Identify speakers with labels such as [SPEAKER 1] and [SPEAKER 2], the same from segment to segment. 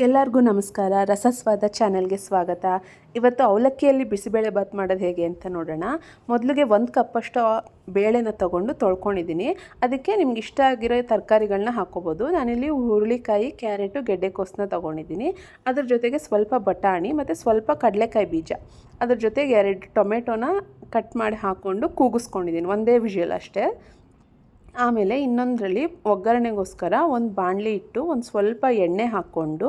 [SPEAKER 1] ಎಲ್ಲರಿಗೂ ನಮಸ್ಕಾರ. ರಸಸ್ವಾದ ಚಾನೆಲ್ಗೆ ಸ್ವಾಗತ. ಇವತ್ತು ಅವಲಕ್ಕಿಯಲ್ಲಿ ಬಿಸಿಬೇಳೆ ಬಾತ್ ಮಾಡೋದು ಹೇಗೆ ಅಂತ ನೋಡೋಣ. ಮೊದಲಿಗೆ 1 ಕಪ್ಪಷ್ಟು ಬೇಳೆನ ತೊಗೊಂಡು ತೊಳ್ಕೊಂಡಿದ್ದೀನಿ. ಅದಕ್ಕೆ ನಿಮ್ಗೆ ಇಷ್ಟ ಆಗಿರೋ ತರಕಾರಿಗಳನ್ನ ಹಾಕ್ಕೋಬೋದು. ನಾನಿಲ್ಲಿ ಹುರುಳಿಕಾಯಿ, ಕ್ಯಾರೆಟು, ಗೆಡ್ಡೆಕೋಸನ್ನ ತೊಗೊಂಡಿದ್ದೀನಿ. ಅದ್ರ ಜೊತೆಗೆ ಸ್ವಲ್ಪ ಬಟಾಣಿ ಮತ್ತು ಸ್ವಲ್ಪ ಕಡಲೆಕಾಯಿ ಬೀಜ, ಅದ್ರ ಜೊತೆಗೆ 2 ಟೊಮೆಟೊನ ಕಟ್ ಮಾಡಿ ಹಾಕ್ಕೊಂಡು ಕೂಗಿಸ್ಕೊಂಡಿದ್ದೀನಿ, ಒಂದೇ ವಿಷಲ್ ಅಷ್ಟೇ. ಆಮೇಲೆ ಇನ್ನೊಂದರಲ್ಲಿ ಒಗ್ಗರಣೆಗೋಸ್ಕರ ಒಂದು ಬಾಣಲಿ ಇಟ್ಟು ಒಂದು ಸ್ವಲ್ಪ ಎಣ್ಣೆ ಹಾಕ್ಕೊಂಡು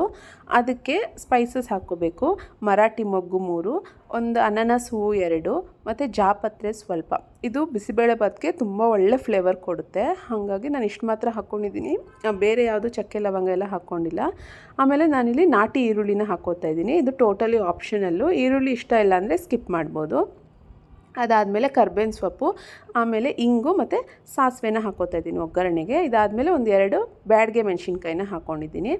[SPEAKER 1] ಅದಕ್ಕೆ ಸ್ಪೈಸಸ್ ಹಾಕ್ಕೋಬೇಕು. ಮರಾಠಿ ಮೊಗ್ಗು 3, ಒಂದು ಅನಾನಸ್ ಹೂವು 2 ಮತ್ತು ಜಾಪತ್ರೆ ಸ್ವಲ್ಪ. ಇದು ಬಿಸಿಬೇಳೆ ಬಾತ್ಗೆ ತುಂಬ ಒಳ್ಳೆ ಫ್ಲೇವರ್ ಕೊಡುತ್ತೆ. ಹಾಗಾಗಿ ನಾನು ಇಷ್ಟು ಮಾತ್ರ ಹಾಕ್ಕೊಂಡಿದ್ದೀನಿ, ಬೇರೆ ಯಾವುದು ಚಕ್ಕೆ ಲವಂಗ ಎಲ್ಲ ಹಾಕ್ಕೊಂಡಿಲ್ಲ. ಆಮೇಲೆ ನಾನಿಲ್ಲಿ ನಾಟಿ ಈರುಳ್ಳಿನ ಹಾಕ್ಕೋತಾ ಇದ್ದೀನಿ. ಇದು ಟೋಟಲಿ ಆಪ್ಷನಲ್ಲು. ಈರುಳ್ಳಿ ಇಷ್ಟ ಇಲ್ಲ ಅಂದರೆ ಸ್ಕಿಪ್ ಮಾಡ್ಬೋದು. ಅದಾದಮೇಲೆ ಕರ್ಬೇವಿನ ಸೊಪ್ಪು, ಆಮೇಲೆ ಇಂಗು ಮತ್ತು ಸಾಸಿವೆನ ಹಾಕ್ಕೋತಾ ಇದ್ದೀನಿ ಒಗ್ಗರಣೆಗೆ. ಇದಾದಮೇಲೆ ಒಂದು 2 ಬ್ಯಾಡಗೆ ಮೆಣಸಿನ್ಕಾಯಿನ ಹಾಕ್ಕೊಂಡಿದ್ದೀನಿ.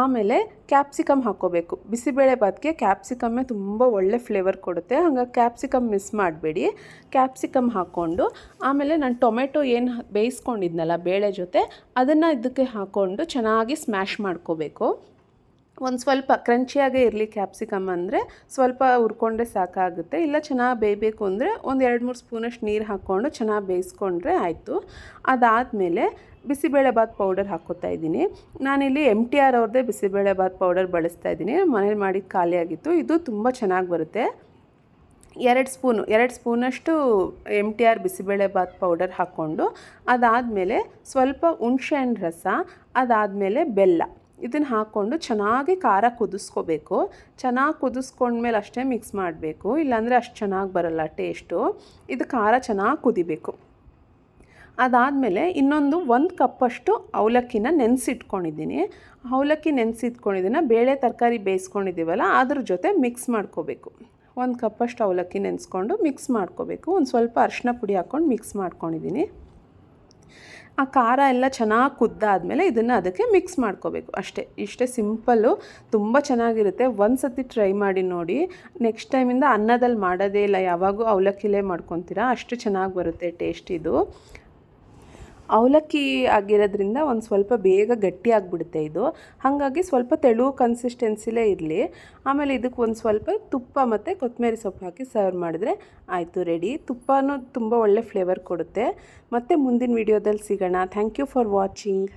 [SPEAKER 1] ಆಮೇಲೆ ಕ್ಯಾಪ್ಸಿಕಮ್ ಹಾಕ್ಕೋಬೇಕು. ಬಿಸಿಬೇಳೆ ಬಾತ್ಗೆ ಕ್ಯಾಪ್ಸಿಕಮ್ಮೇ ತುಂಬ ಒಳ್ಳೆ ಫ್ಲೇವರ್ ಕೊಡುತ್ತೆ. ಹಾಗಾಗಿ ಕ್ಯಾಪ್ಸಿಕಮ್ ಮಿಸ್ ಮಾಡಬೇಡಿ. ಕ್ಯಾಪ್ಸಿಕಮ್ ಹಾಕ್ಕೊಂಡು ಆಮೇಲೆ ನಾನು ಟೊಮೆಟೊ ಏನು ಬೇಯಿಸ್ಕೊಂಡಿದ್ನಲ್ಲ ಬೇಳೆ ಜೊತೆ, ಅದನ್ನು ಇದಕ್ಕೆ ಹಾಕ್ಕೊಂಡು ಚೆನ್ನಾಗಿ ಸ್ಮ್ಯಾಶ್ ಮಾಡ್ಕೋಬೇಕು. ಒಂದು ಸ್ವಲ್ಪ ಕ್ರಂಚಿಯಾಗೇ ಇರಲಿ ಕ್ಯಾಪ್ಸಿಕಮ್, ಅಂದರೆ ಸ್ವಲ್ಪ ಹುರ್ಕೊಂಡ್ರೆ ಸಾಕಾಗುತ್ತೆ. ಇಲ್ಲ ಚೆನ್ನಾಗಿ ಬೇಯಬೇಕು ಅಂದರೆ ಒಂದು 2-3 ಸ್ಪೂನಷ್ಟು ನೀರು ಹಾಕ್ಕೊಂಡು ಚೆನ್ನಾಗಿ ಬೇಯಿಸ್ಕೊಂಡ್ರೆ ಆಯಿತು. ಅದಾದಮೇಲೆ ಬಿಸಿಬೇಳೆ ಬಾತ್ ಪೌಡರ್ ಹಾಕ್ಕೋತಾ ಇದ್ದೀನಿ. ನಾನಿಲ್ಲಿ MTR ಅವ್ರದ್ದೇ ಬಿಸಿಬೇಳೆ ಬಾತ್ ಪೌಡರ್ ಬಳಸ್ತಾ ಇದ್ದೀನಿ. ಮನೇಲಿ ಮಾಡಿದ್ದು ಖಾಲಿಯಾಗಿತ್ತು. ಇದು ತುಂಬ ಚೆನ್ನಾಗಿ ಬರುತ್ತೆ. 2 ಸ್ಪೂನಷ್ಟು MTR ಬಿಸಿಬೇಳೆ ಬಾತ್ ಪೌಡರ್ ಹಾಕ್ಕೊಂಡು, ಅದಾದಮೇಲೆ ಸ್ವಲ್ಪ ಹುಣಸೆಹಣ್ಣು ರಸ, ಅದಾದಮೇಲೆ ಬೆಲ್ಲ, ಇದನ್ನು ಹಾಕ್ಕೊಂಡು ಚೆನ್ನಾಗಿ ಖಾರ ಕುದಿಸ್ಕೋಬೇಕು. ಚೆನ್ನಾಗಿ ಕುದಿಸ್ಕೊಂಡ್ಮೇಲೆ ಅಷ್ಟೇ ಮಿಕ್ಸ್ ಮಾಡಬೇಕು, ಇಲ್ಲಾಂದರೆ ಅಷ್ಟು ಚೆನ್ನಾಗಿ ಬರಲ್ಲ ಟೇಸ್ಟು. ಇದು ಖಾರ ಚೆನ್ನಾಗಿ ಕುದಿಬೇಕು. ಅದಾದಮೇಲೆ ಇನ್ನೊಂದು 1 ಕಪ್ಪಷ್ಟು ಅವಲಕ್ಕಿನ ನೆನೆಸಿಟ್ಕೊಂಡಿದ್ದೀನಿ. ಅವಲಕ್ಕಿ ನೆನೆಸಿಟ್ಕೊಂಡಿದ್ದನ್ನು ಬೇಳೆ ತರಕಾರಿ ಬೇಯಿಸ್ಕೊಂಡಿದ್ದೀವಲ್ಲ ಅದ್ರ ಜೊತೆ ಮಿಕ್ಸ್ ಮಾಡ್ಕೋಬೇಕು. 1 ಕಪ್ಪಷ್ಟು ಅವಲಕ್ಕಿ ನೆನೆಸ್ಕೊಂಡು ಮಿಕ್ಸ್ ಮಾಡ್ಕೋಬೇಕು. ಒಂದು ಸ್ವಲ್ಪ ಅರಿಶಿನ ಪುಡಿ ಹಾಕ್ಕೊಂಡು ಮಿಕ್ಸ್ ಮಾಡ್ಕೊಂಡಿದ್ದೀನಿ. ಆ ಖಾರ ಎಲ್ಲ ಚೆನ್ನಾಗಿ ಕುದ್ದಾದಮೇಲೆ ಇದನ್ನು ಅದಕ್ಕೆ ಮಿಕ್ಸ್ ಮಾಡ್ಕೋಬೇಕು ಅಷ್ಟೇ. ಇಷ್ಟೇ ಸಿಂಪಲ್ಲು, ತುಂಬ ಚೆನ್ನಾಗಿರುತ್ತೆ. ಒಂದು ಸತಿ ಟ್ರೈ ಮಾಡಿ ನೋಡಿ. ನೆಕ್ಸ್ಟ್ ಟೈಮಿಂದ ಅನ್ನದಲ್ಲಿ ಮಾಡೋದೇ ಇಲ್ಲ, ಯಾವಾಗೂ ಅವಲಕ್ಕಿಲೇ ಮಾಡ್ಕೊತೀರಾ, ಅಷ್ಟು ಚೆನ್ನಾಗಿ ಬರುತ್ತೆ ಟೇಸ್ಟ್. ಇದು ಅವಲಕ್ಕಿ ಆಗಿರೋದ್ರಿಂದ ಒಂದು ಸ್ವಲ್ಪ ಬೇಗ ಗಟ್ಟಿ ಆಗಿಬಿಡುತ್ತೆ ಇದು. ಹಾಗಾಗಿ ಸ್ವಲ್ಪ ತೆಳು ಕನ್ಸಿಸ್ಟೆನ್ಸಿಲೇ ಇರಲಿ. ಆಮೇಲೆ ಇದಕ್ಕೆ ಒಂದು ಸ್ವಲ್ಪ ತುಪ್ಪ ಮತ್ತು ಕೊತ್ತಂಬರಿ ಸೊಪ್ಪು ಹಾಕಿ ಸರ್ವ್ ಮಾಡಿದ್ರೆ ಆಯಿತು, ರೆಡಿ. ತುಪ್ಪನೂ ತುಂಬ ಒಳ್ಳೆ ಫ್ಲೇವರ್ ಕೊಡುತ್ತೆ. ಮತ್ತು ಮುಂದಿನ ವೀಡಿಯೋದಲ್ಲಿ ಸಿಗೋಣ. Thank you for watching.